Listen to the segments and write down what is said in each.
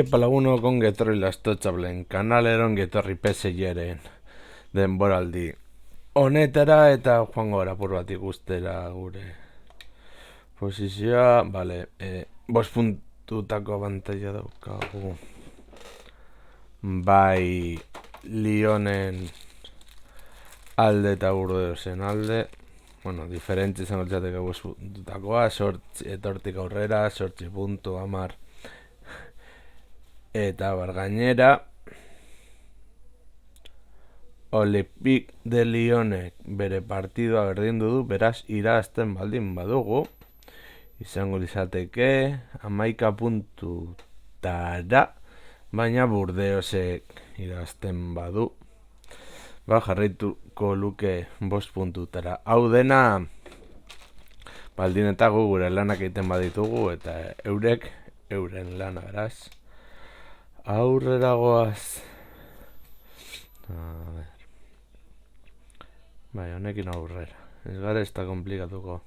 Palaguno ongi etorri lastotxablen, kanaleron etorri PSG-ren denboraldi honetara eta joango gara apur bat ikustera gure posizioa, bale, 5 puntutako abantaila daukagu. Bai Lyonen alde eta Burdeosen alde, bueno, diferentzi izango litzateke 5 puntutakoa, etortik aurrera, 8 puntu, 10 eta gainera Olympique de Lyonek bere partidua berdindu du, beraz irazten baldin badugu izango litzateke 11 puntutara, baina Burdeosek irazten badu jarraituko luke 5 puntutara. Hau dena baldin eta gu gure lanak egiten baditugu eta eurek euren lana, beraz aurrera goaz. A ver. Bai, honekin aurrera. Ez gara ez da komplikatuko.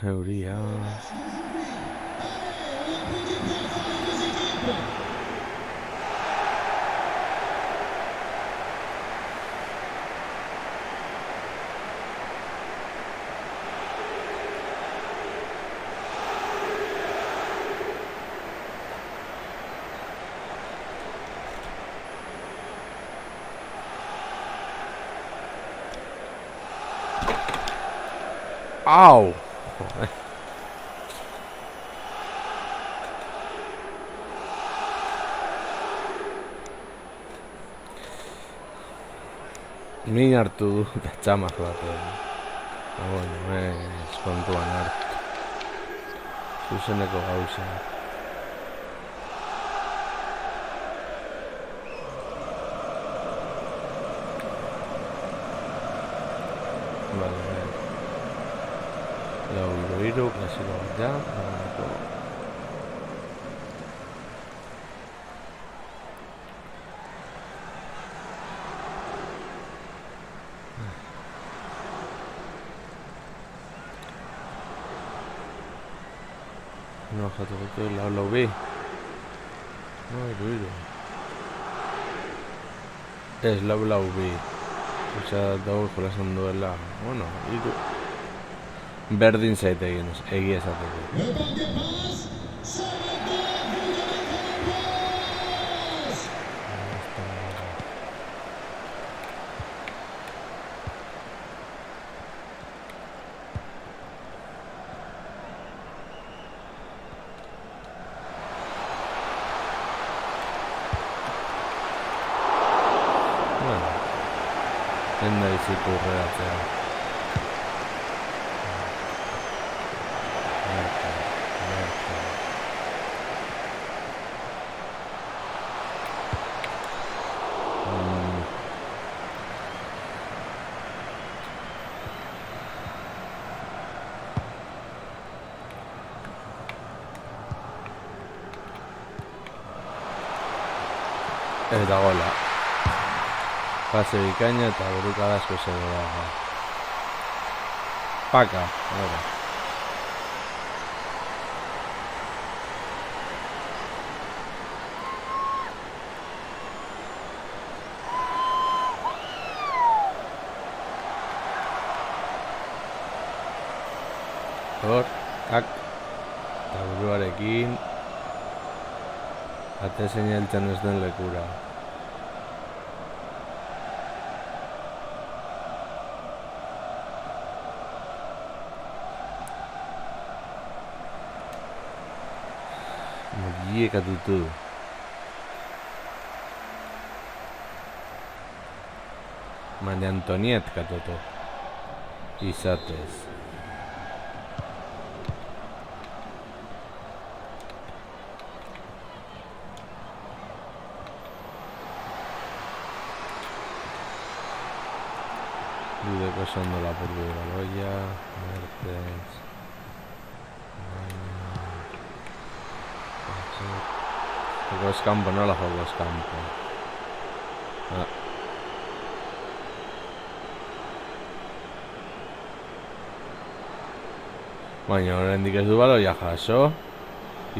Euria. Au! Joder. Min hartu du eta txamak bat. Bueno, ez kontuan hartu. Zuzeneko gauza. Vale. Lau hiru, klasiko bat ja. No, jatu gutu, lau bi. No, hiru. Ez, lau bi. Osea, dago jolasen duela, bueno, hiru. Berdin zaite egia esateko. Bueno, enda izitu urreatzea. Eta gola. Pase bikaina eta burukada asko zego da. Paka, gara. Hor, tak, eta buruarekin ate seinaltzen ez den lekura. Mugiek atutu. Maria Antoniet katutu. Izatez. Gudeko esan ondo lapurdu Baloia, Mertens, joko eskampo, nola joko eskampo. Baina oraindik ez du Baloia jaso,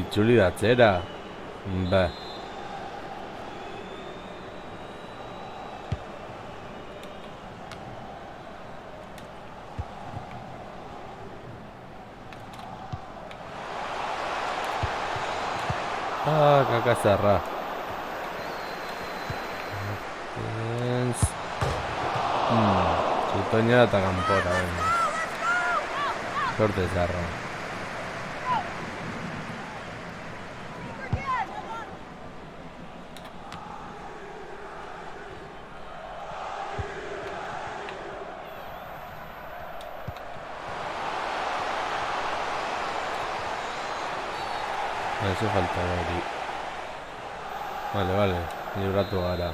itzuli da atzera. Ba. Kakazarra. Zutoina eta kanpora, venga. Sorte zarra. Eso falta hori. Vale, libratu gara.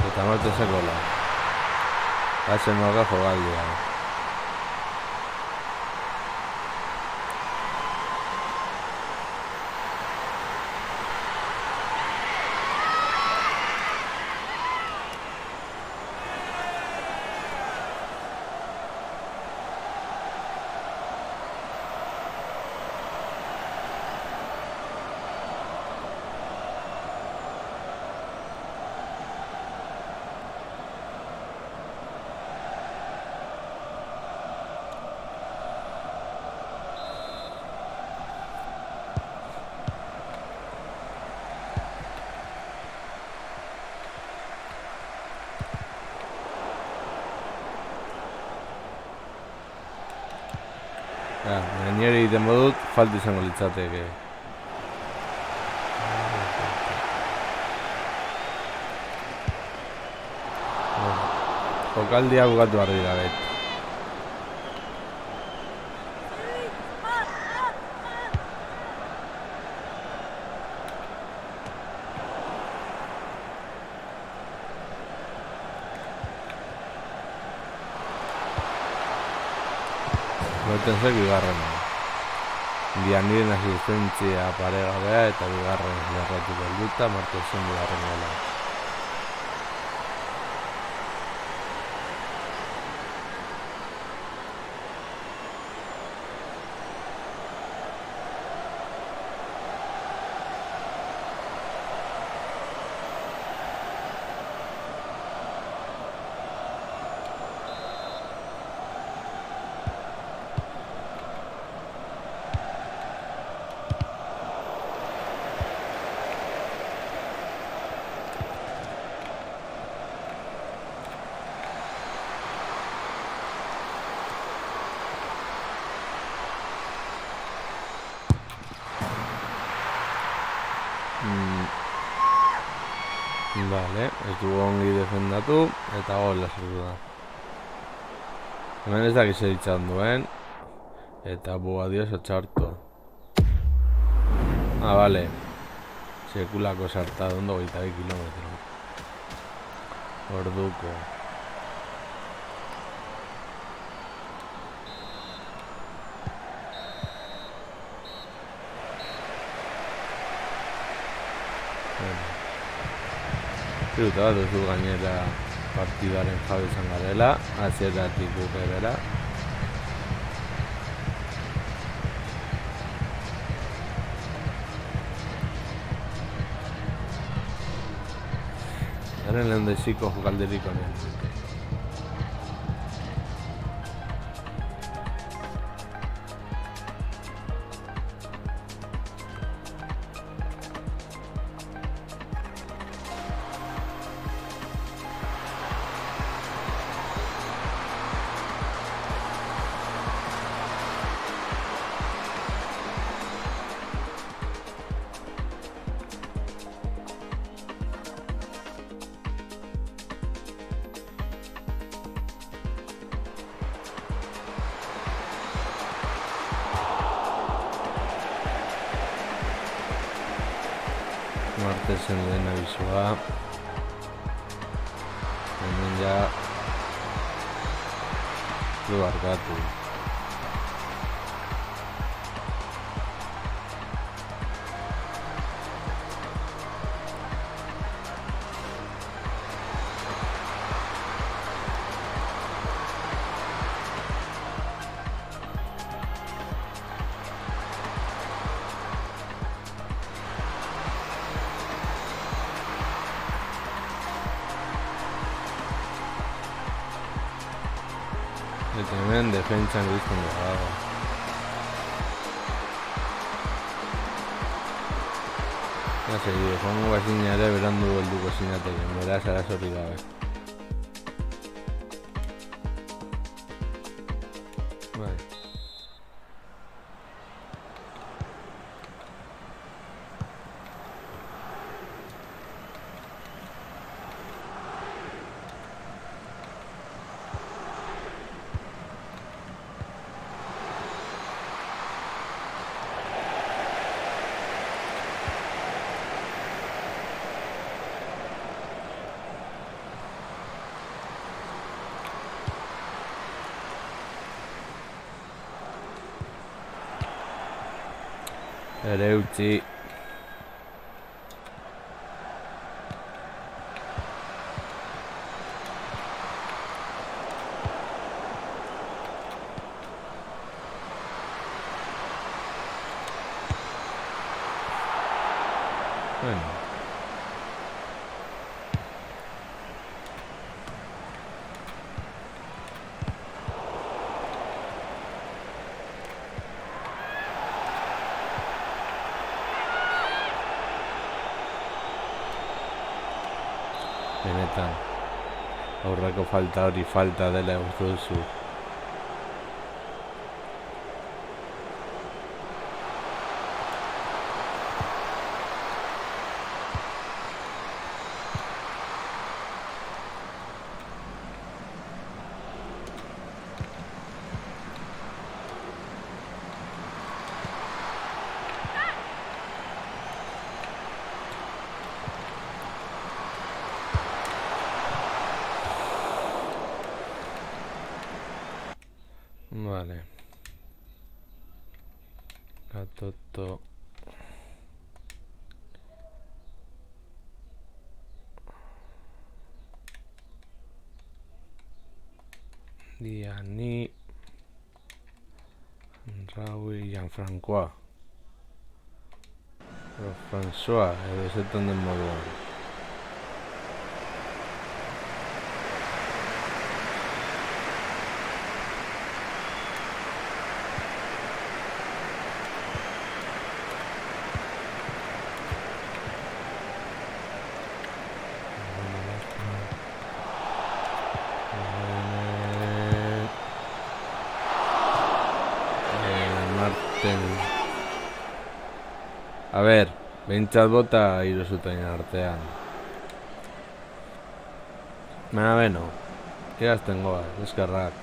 Eta marteseko la. Hazen moga jogaldea. Gainera egiten badut, falta izango litzateke. Jokaldia bukatu behar dira bet. Mertensek bigarrena. Dianiren asistentzia paregabea eta bigarren lerratu belduta, Mertensen bigarren gola. Vale, ez du ongi defendatu eta gola sartu da. Hemen ez dakiz editzan duen eta adios atxarto. Vale. Sekulako sartado ondo 22 kilometro. Orduko. Ziruta bat duzu gainera partidaren jabe izan garela, hasieratik duke bera. Garen lehen deziko jokalderik honen. Martesen lehen abizua. Hemen ja du barkatu. Eta hemen defentsan guztien dago. Joango bazina ere berandu helduko zinateke, beraz arazorik gabe. Bai. Ere utzi. Bueno. Benetan, aurreko falta hori falta dela uste duzu. Vale. Gatoto. Diani. Raúl Gianfrancois. François, edo ezetan den moduan. A ber, behintzat bota iruzutain artean. Baina beno, irazten goa, eskerrak.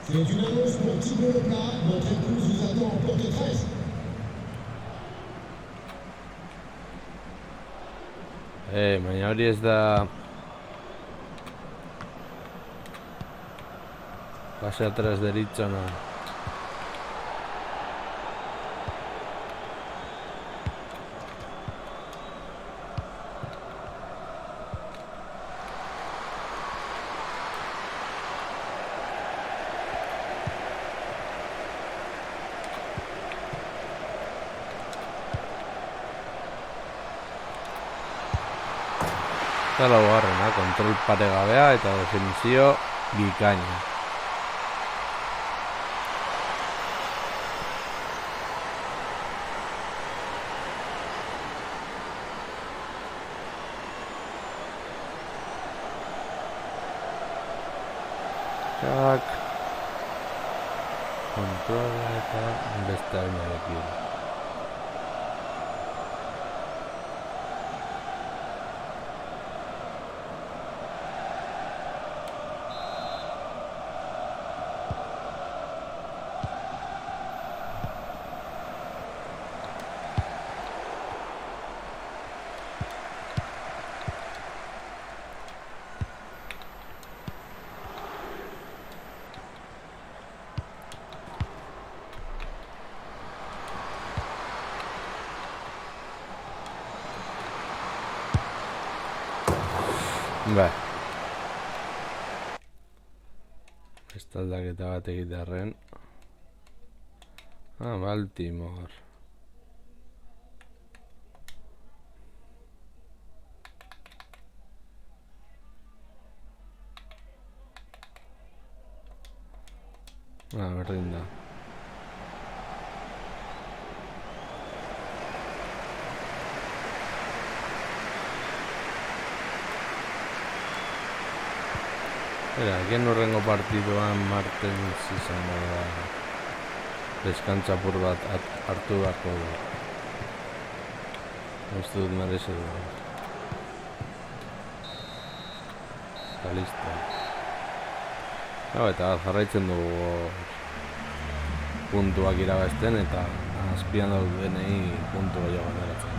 C'est une annonce pour Thibaut Leplat, notre épouse vous attend en porte 13. Baina hori ez da... Pase atrás deritzona. Eta laugarrena, kontrol paregabea eta definizio bikaina. Txak. Kontrola eta beste almerekin. Ba. Beste aldaketa bat egitearren. Baltimore. Berdin da. Egin horrengo partiduan Martens izango da deskantzapur bat hartu beharko du. Uste dut merezi du. Eta listo. Eta jarraitzen dugu puntuak irabazten eta azpian daudenei puntu gehiago geratzen.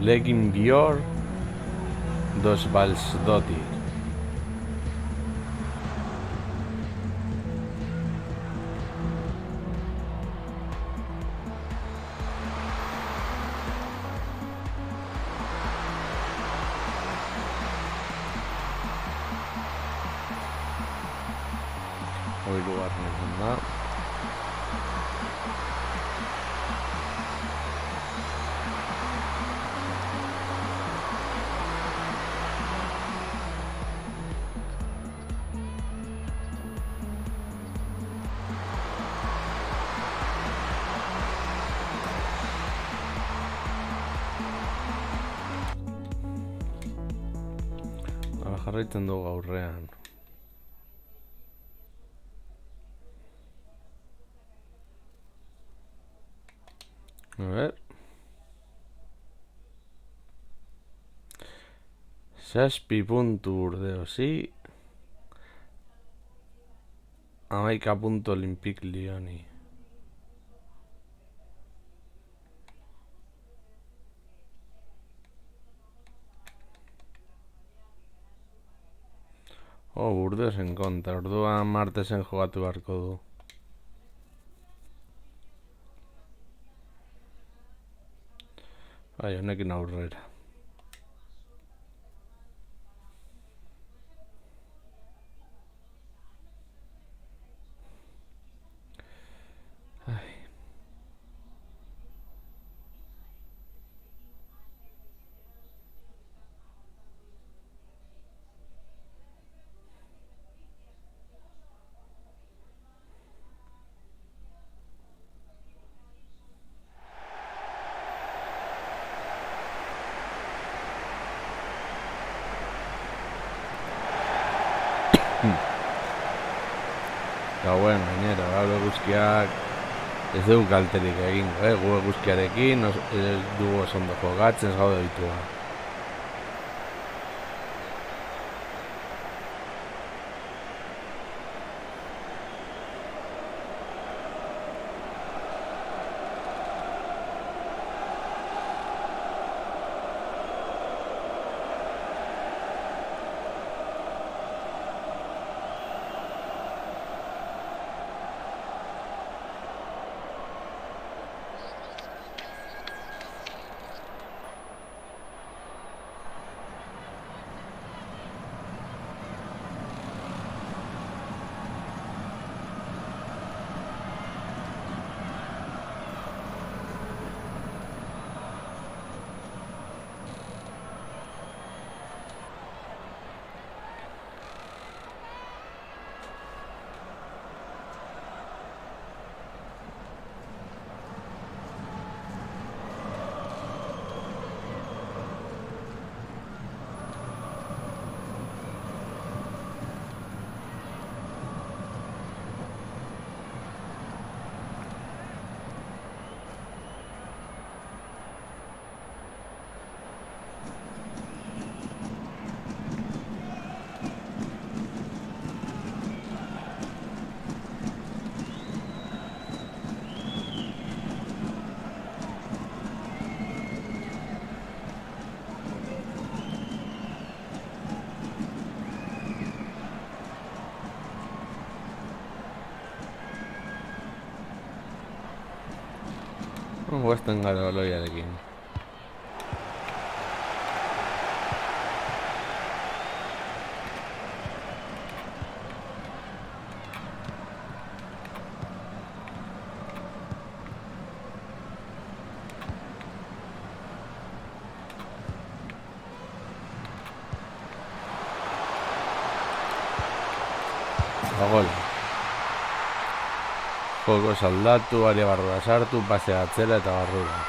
Legin Björn, dos Valsdottir. Hirugarren izan da. Jarraitzen dugu aurrean. A ver. 6 puntu Urdeosi. 11 puntu Olympique Lyoni. Burdeosen kontra, orduan Martesen jogatu beharko du. Bai, honekin aurrera. Gauen, gainera, gaur eguzkiak ez dugu kalterik egingo, gu eguzkiarekin ez dugu oso ondo jokatzen, ez gaude ditua. Guazten gara baloiarekin. Gol. Joko saldatu, aria barrura sartu, pasea atzera eta barrura.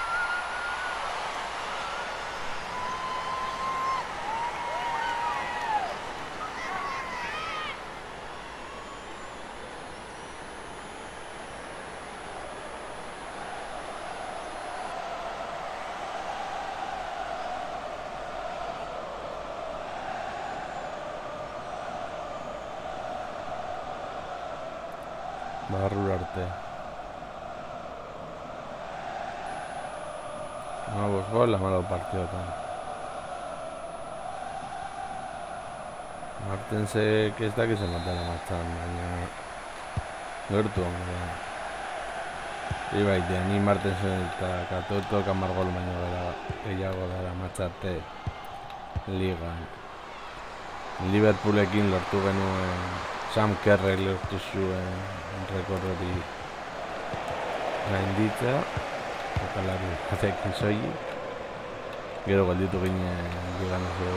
Barrura arte. Nuevos gol, amalau partidotan. Martensek ez dakizen batera matzan, baina gertu hongo. Ibaite, ni Martensen eta Katoto kamar gol baino gehiago dara matzate ligan. Liverpoolekin lortu genuen, Sam Kerrek lortu zuen rekord hori gainditzea, jokalari batekin soilik. Gero galditu ginen ligan oso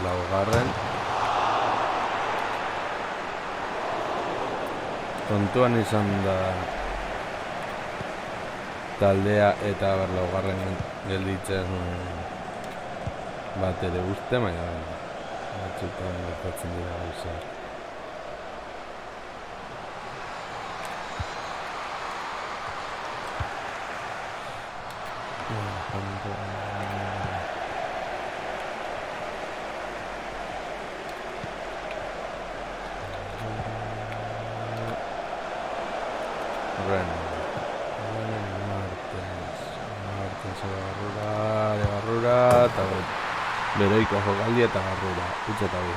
laugarren. Kontuan izan da taldea eta laugarren gelditzen bat ere uste, baina batzutan gertatzen dira gauzak. Martens de barrura eta beroiko jokaldi eta barrura, utz eta bi.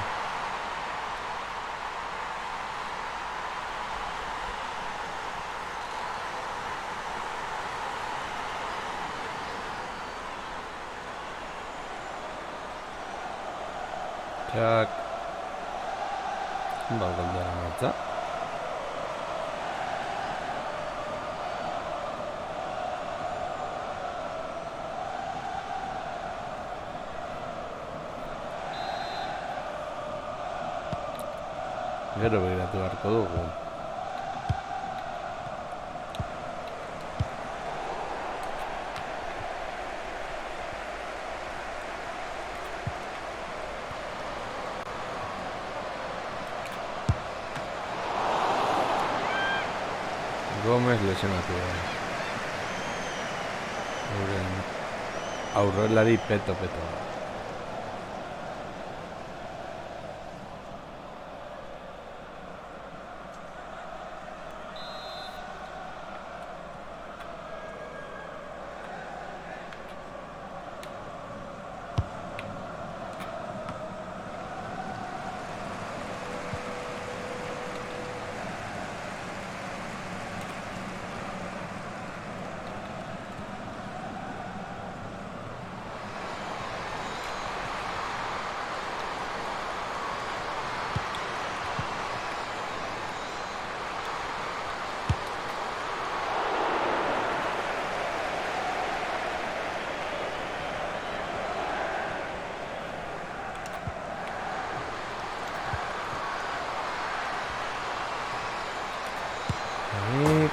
Txak galdera martza. Gero begiratu beharko dugu. Gomez lesionatu da. Aurrelari peto.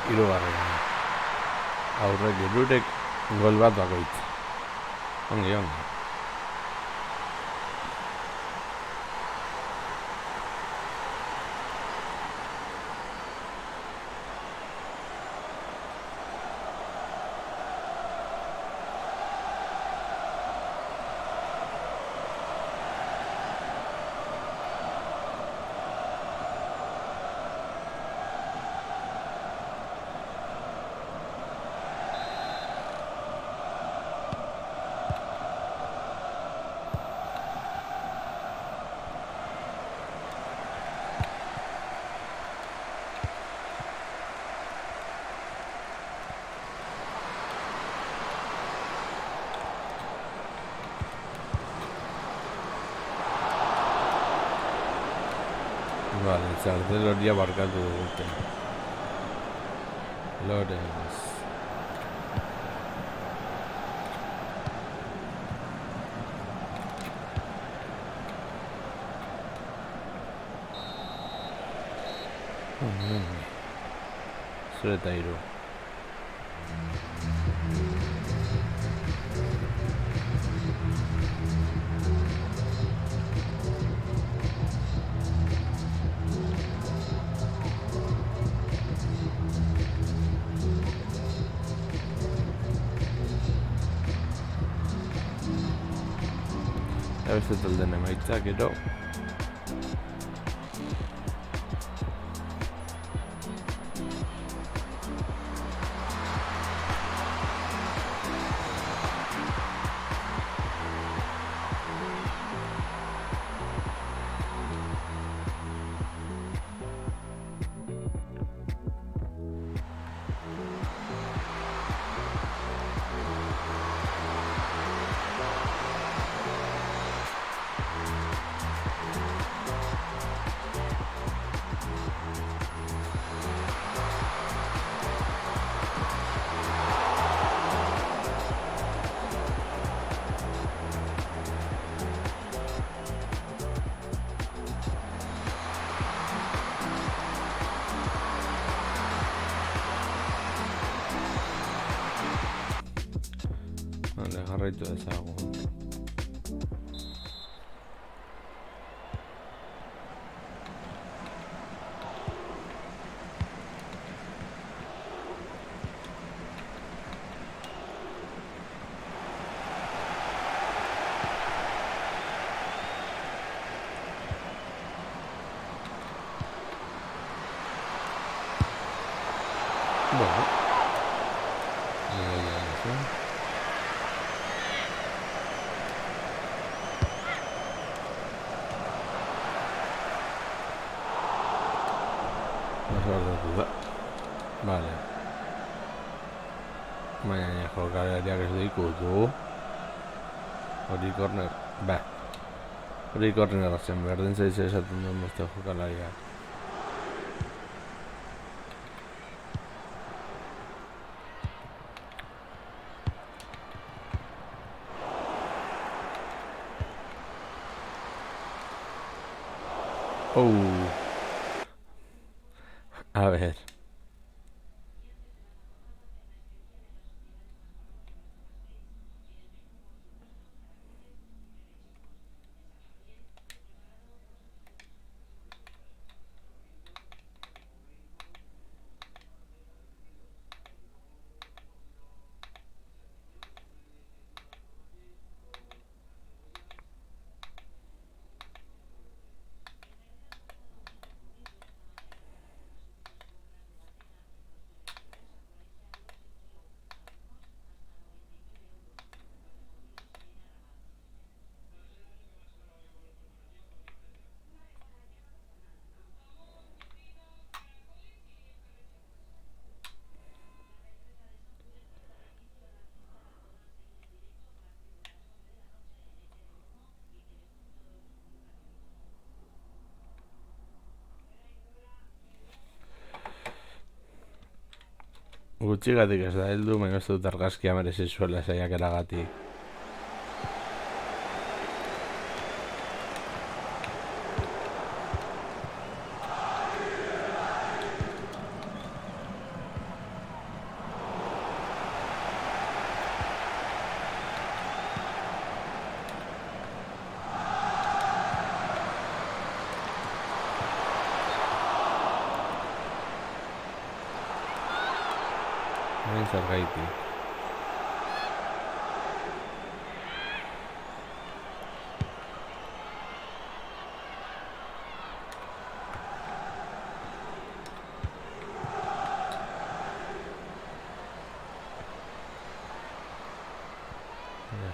Hirugarren. Aurrek hirurek gol bat bakoitz. Ongi. Vale, txartel horia barkatu dugute. Lorenz. Zure eta hiru. Beste taldeen emaitzak, gero. Vale, jarraitu ezagun. Bueno. Vale. Baina jokalariak ez du ikutu. Hori korner. Hori korner zen, berdin zaitze esaten duen beste jokalariak. A ver. Gutxigatik ez da heldu, baina ez dut argazkia merezi zuela saiakeragatik. Zergaitik.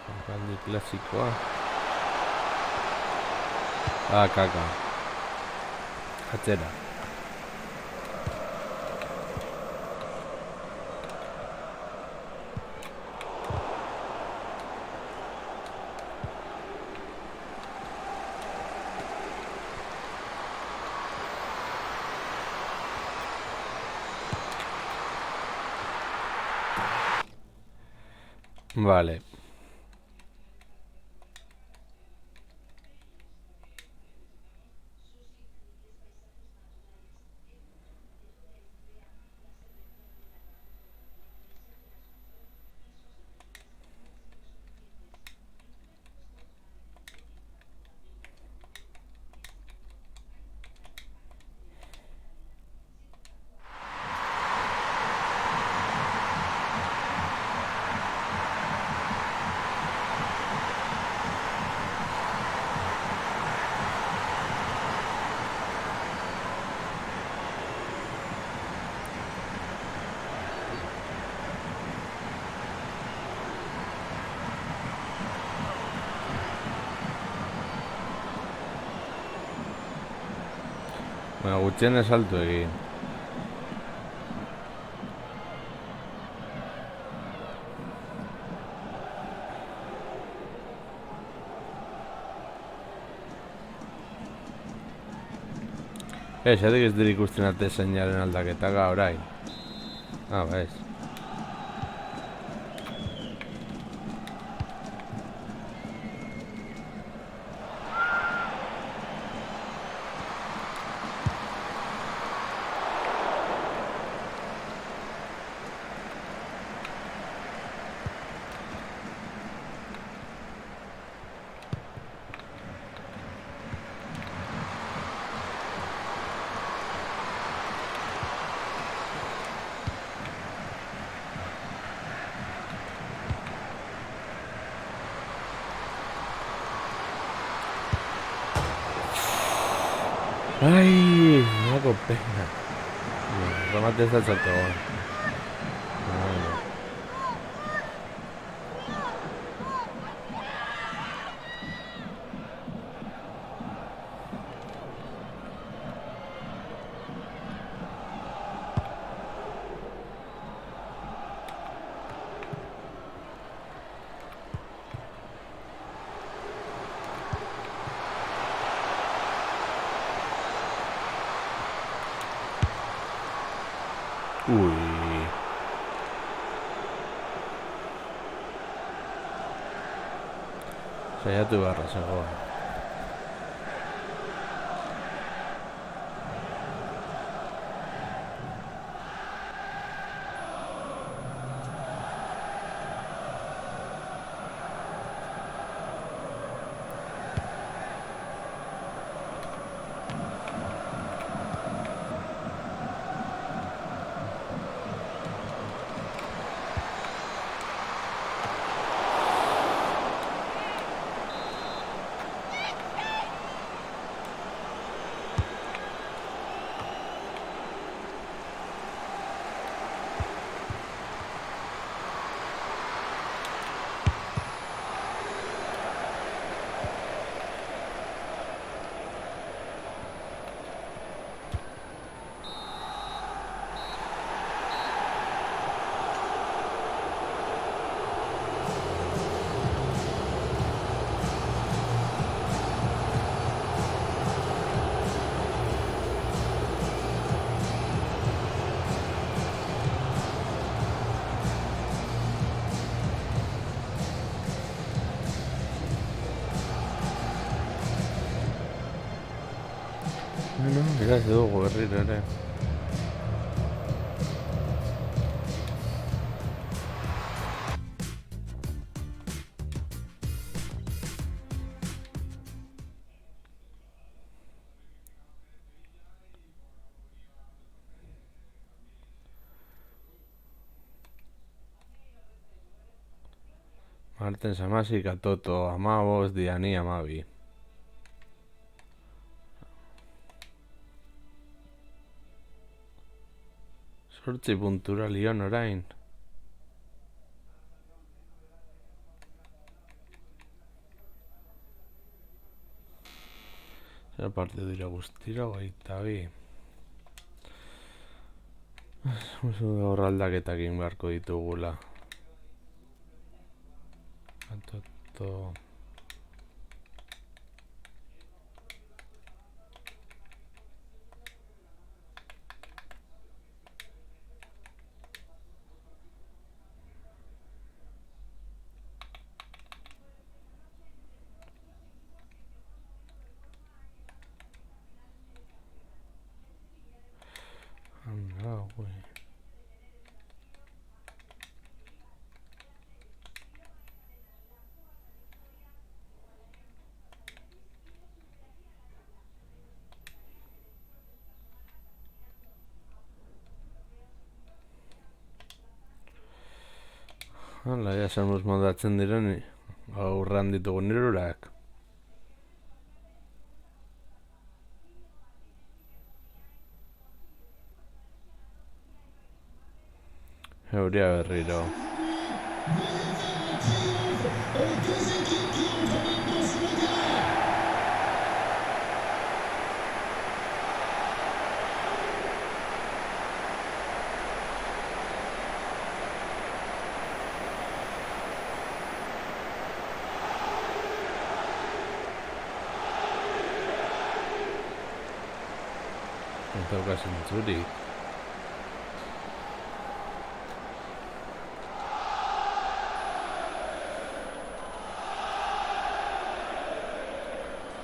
Jokaldi klasikoa. Kaka. Atzera. Vale. Baina gutxienez salto egin. Xatik ez dira ikusten arte zeinaren aldaketaka orain. Ez. Ai, nolako pena. Remate ez da txarto egon. Ui. Saiatu beharra zegoen. Mira, se dugu berriro ere. Martens amasi, Katoto, 15, Diani 12. Zortzi puntura Lyon orain. Zer partidu dira guztira, 22. Gaur aldaketak egin beharko ditugula. Katoto... Hala, ja sarmuz moldatzen diren aurran ditugun hirurak. Euria berriro. Aux deux équipes qui ont entamé une course médiane. Ez dauka zentzurik.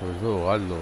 Ez du galdu.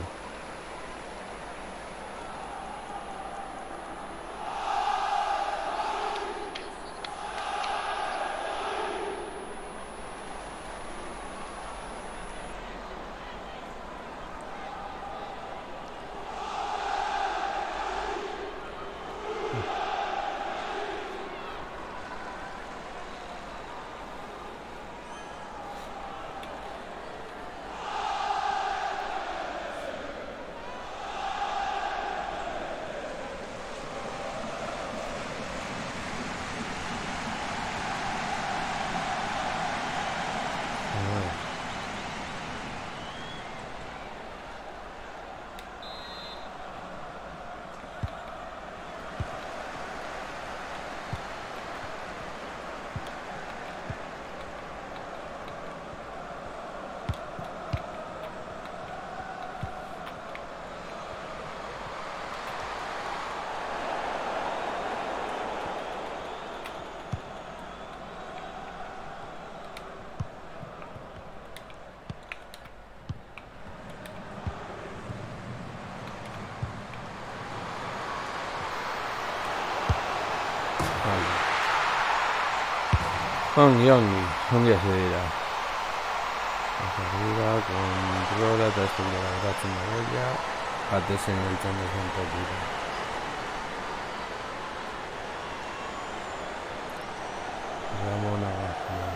Ongi hasi dira. Arriba, kontrola eta ez dut geratzen dagoela. Batezen heltzen dezen tokira. Ramona Gazman.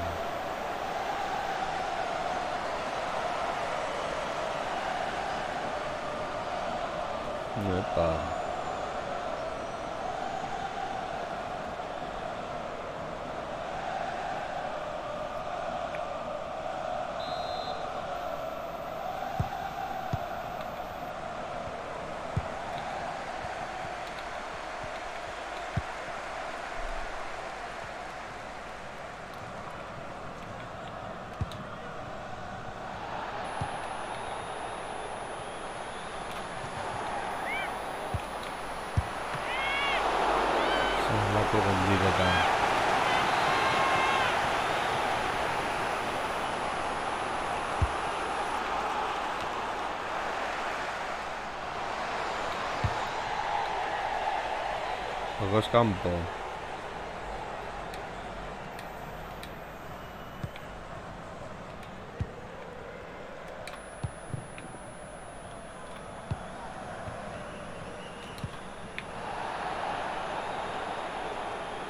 Epa. Zelako gondiketan. Jokoz kanpo.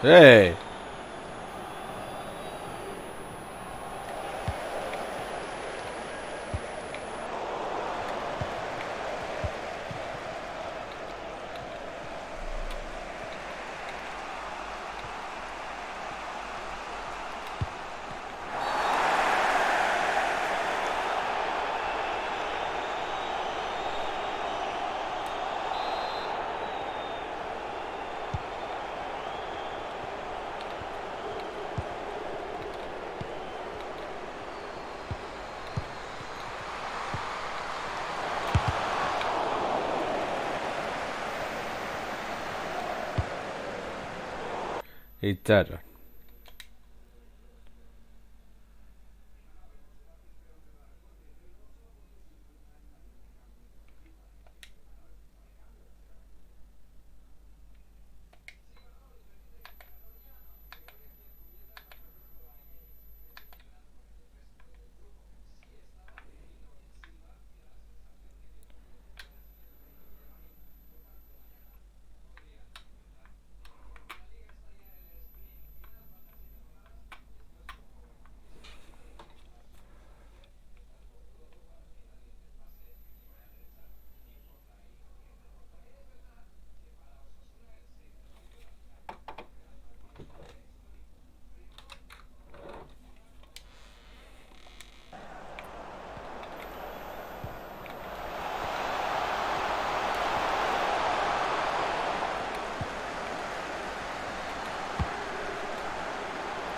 Hey! Itxaron.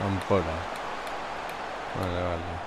Ampora. Vale.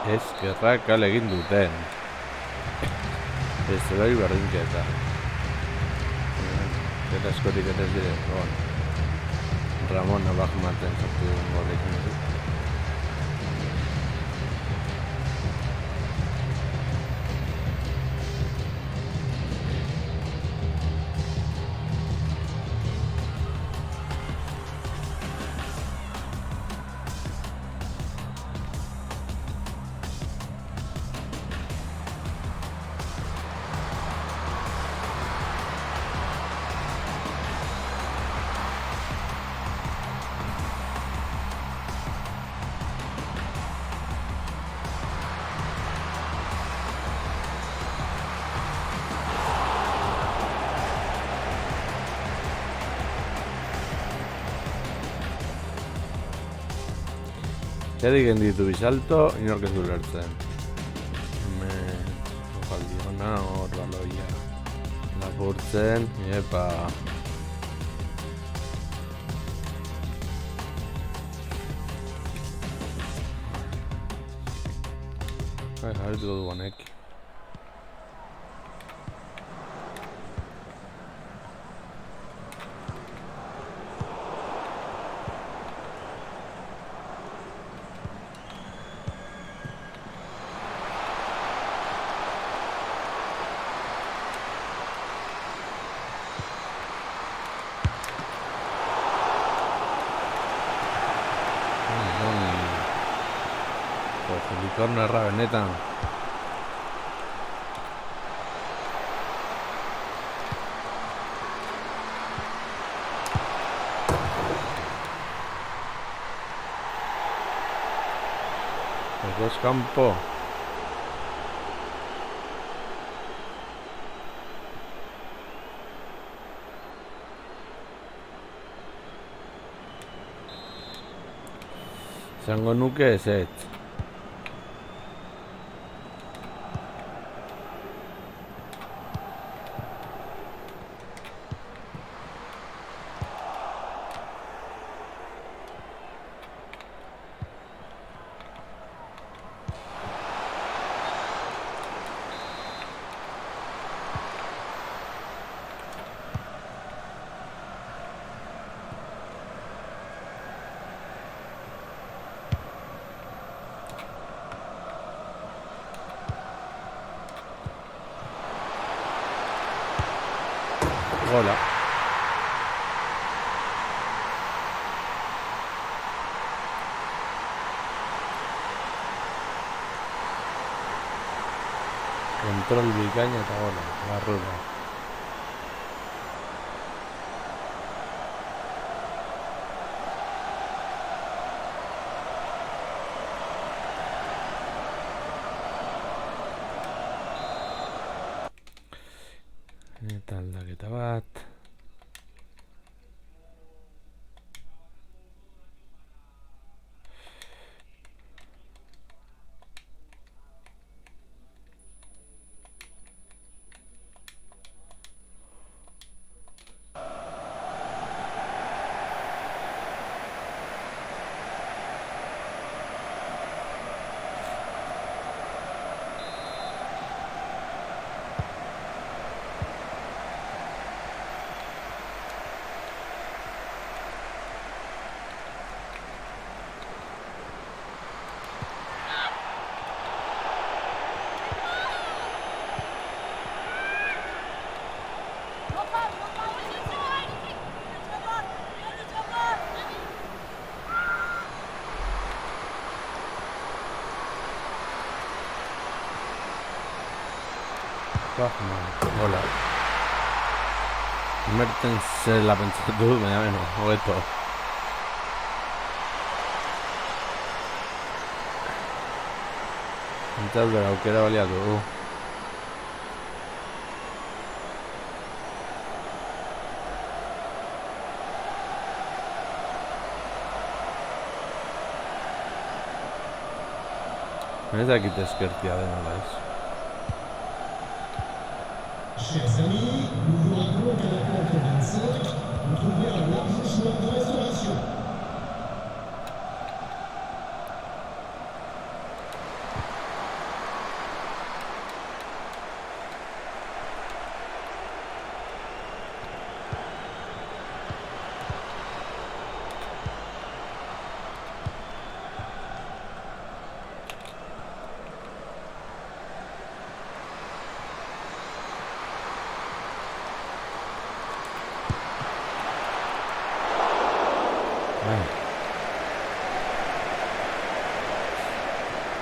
Eskerrak kale egin duten. Ez doi berdinketa. Eta eskotik eta ez dire. Ramon abak maten zartu duen golekin dut. Zerik genditu bizalto, inork ez du lertzen. Hemen, ojaldiona, hor baloia lapurtzen, epa. Jarrituko du honek. Kornerra benetan. Dos campo. Zango nuke ez ez. Gola. Kontrol bikaina eta gola. Barrura. Eta aldaketa bat. Bachman, hola. Mertens zela pentsatu, baina beno, hobeto. Entzaldera aukera baliatu du. Ez dakit eskertia den ala ez. Chers amis, nous vous rappelons qu'à la porte 25, vous trouverez un large choix de restauration.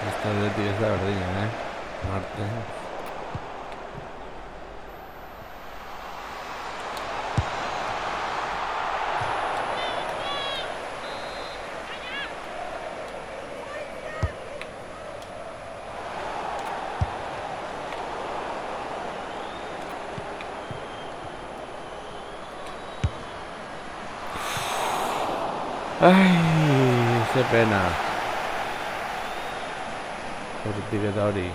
Esta Atleti ez da berdina, Martens. Ai, ze pena. Hortik eta hori.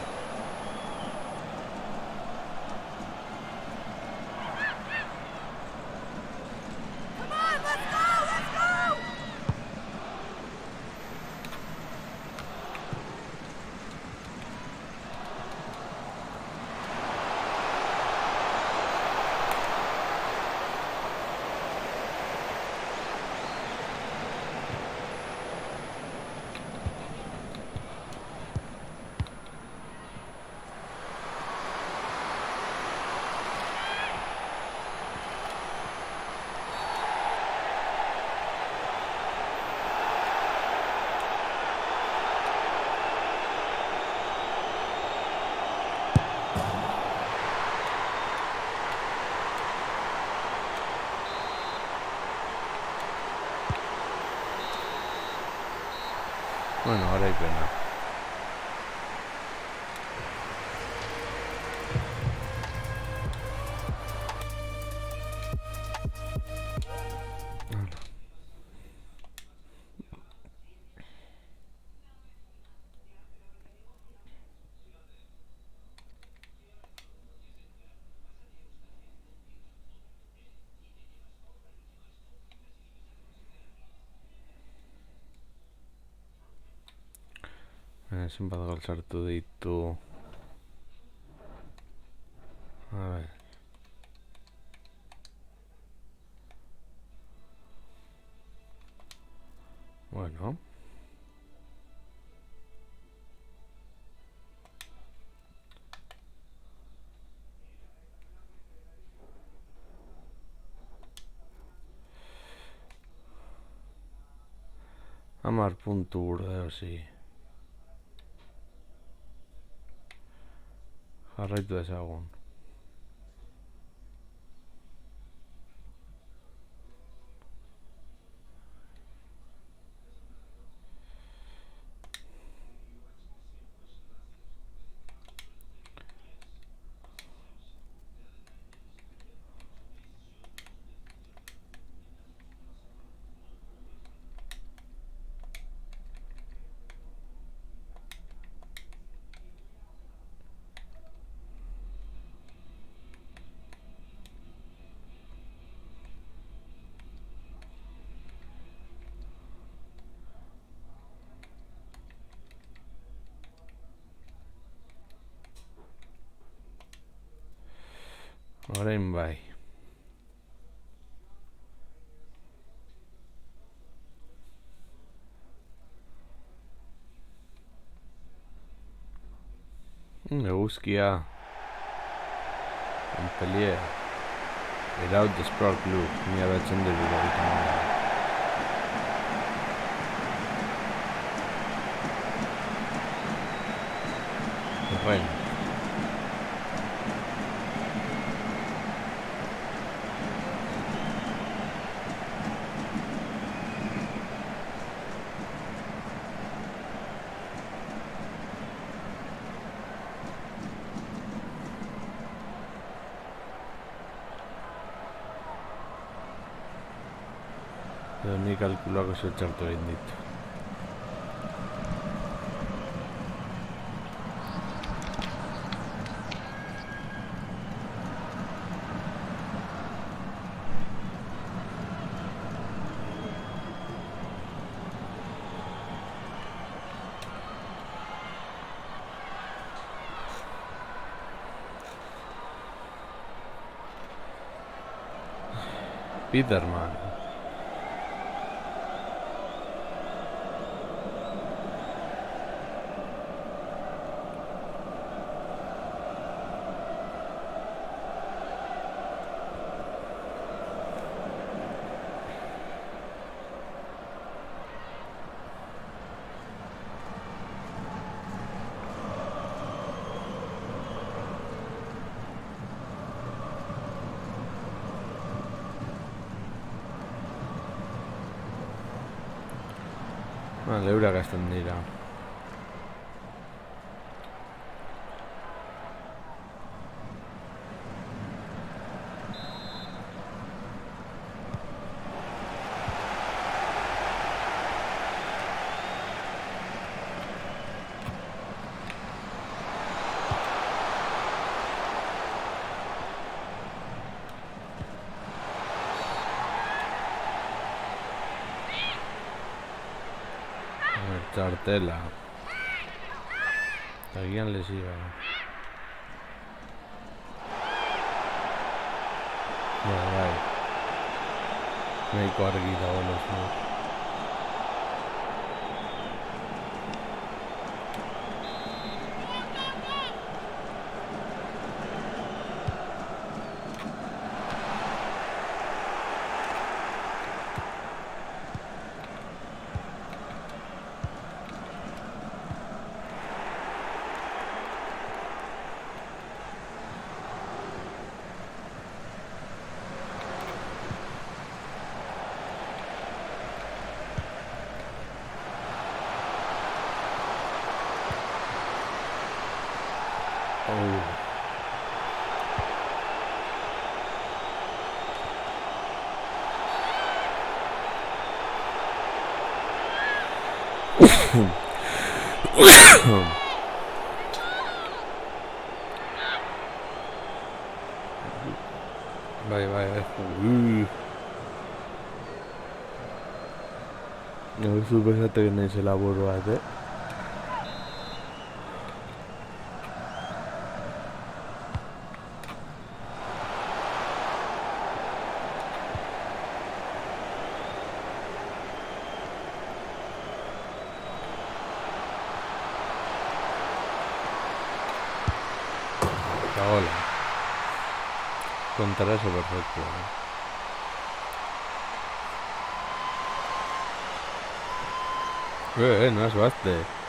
Bueno, ahora hay pena. Zenbat gol sartu ditu. A ver. Bueno. Hamar puntu Burdeosi. Jarraitu dezagun. Orain bai. Eguzkia. Montpellier. Without the Sport Club. Mila batzen dut Rennes. Ni kalkuluak oso txartu egin ditu. Peterman. Leurak hasten dira. Txartela. Agian lesioa. Bai. Nahiko argi dago lezio. Bai. Zu pensate que naizela buru bat, Hola. Contra eso perfecto. No es baste.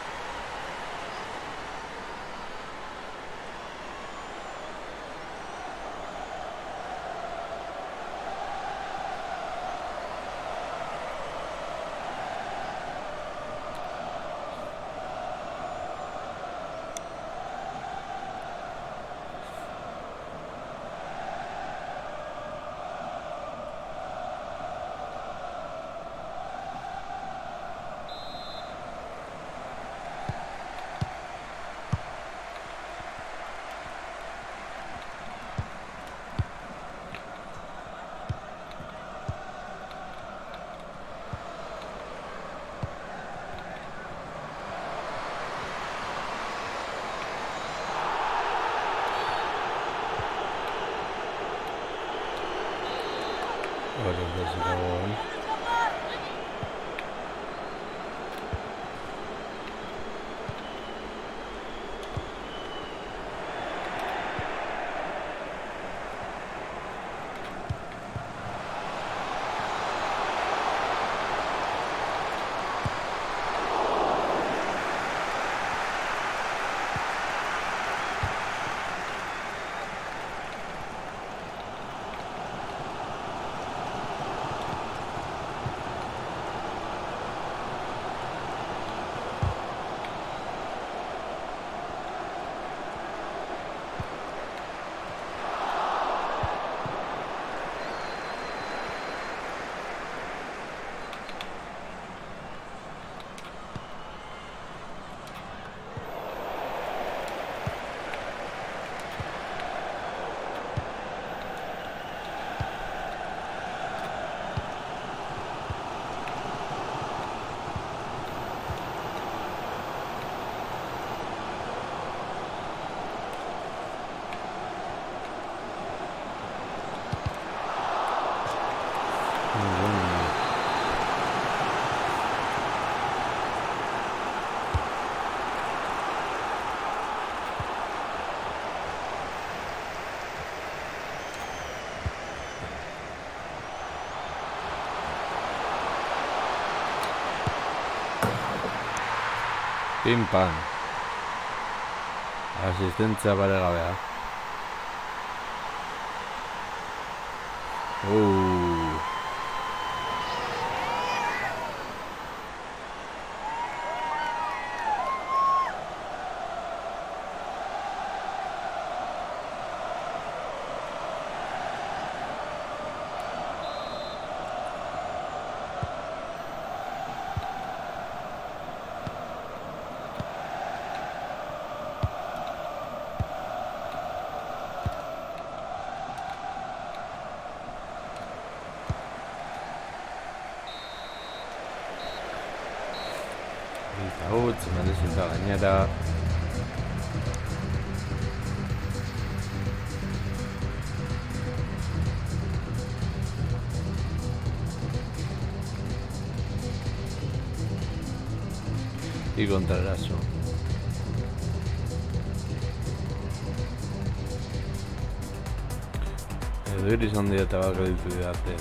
Pim pam. Asistentzia paregabea. Eta utz, merezita gainera. Y kontrarazo. Edo iriz handia eta bak editu didate.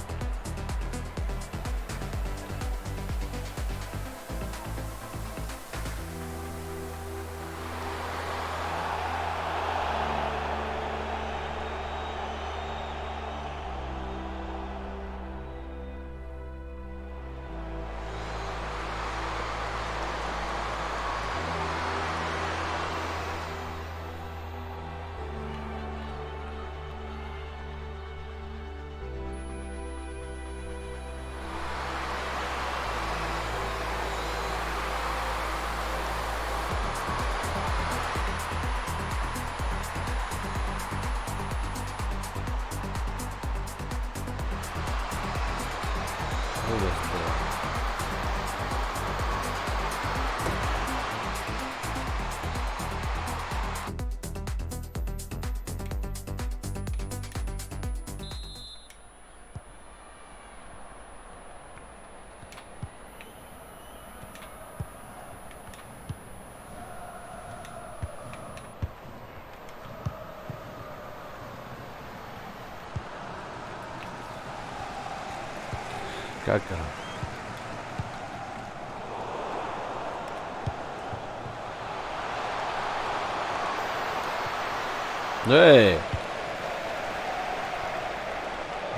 Caca.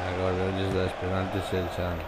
Agora eles das penaltis el San.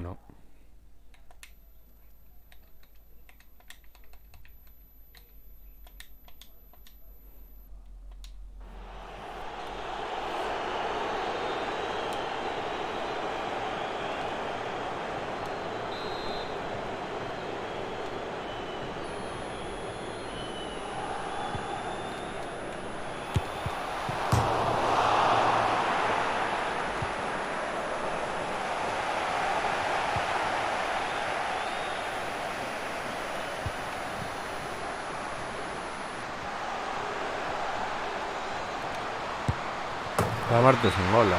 No. La Marte sin bola.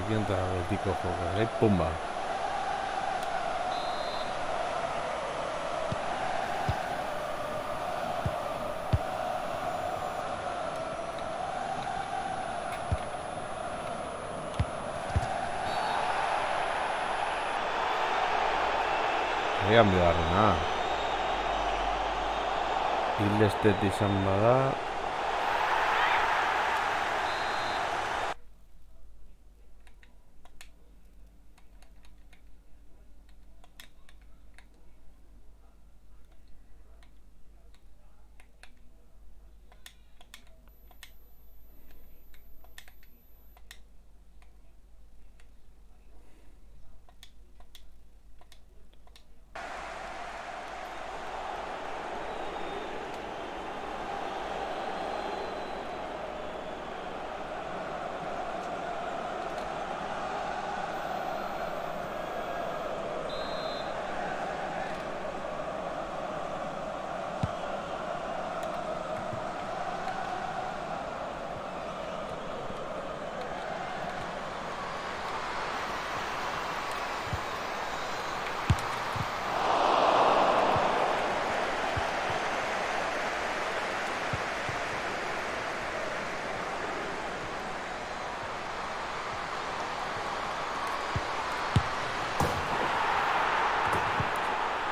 Aquí entra el tico juego. Pumba. Agian bigarrena. Hilestet izan bada.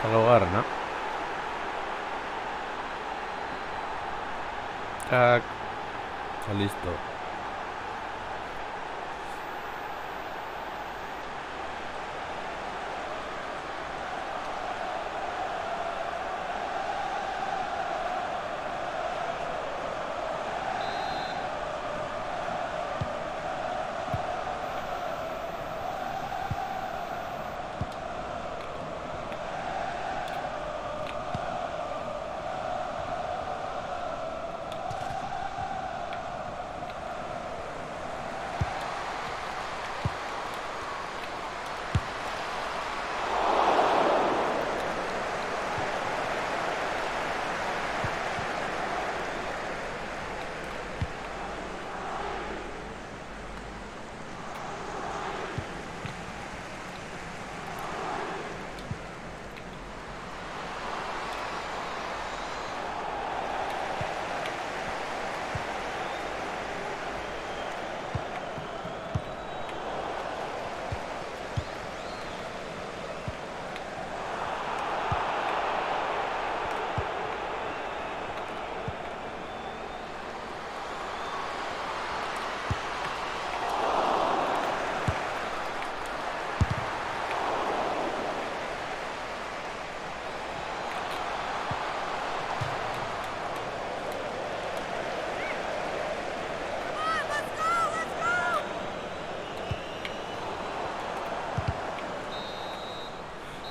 Laugarrena. Tak. Está listo.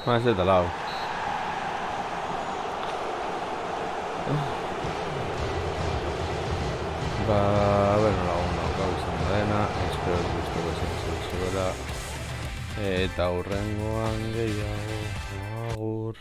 Más de talado. Bueno, laguna hau izan dena, espero gustoko zen zuela. Eta hurrengoan gehiago, agur.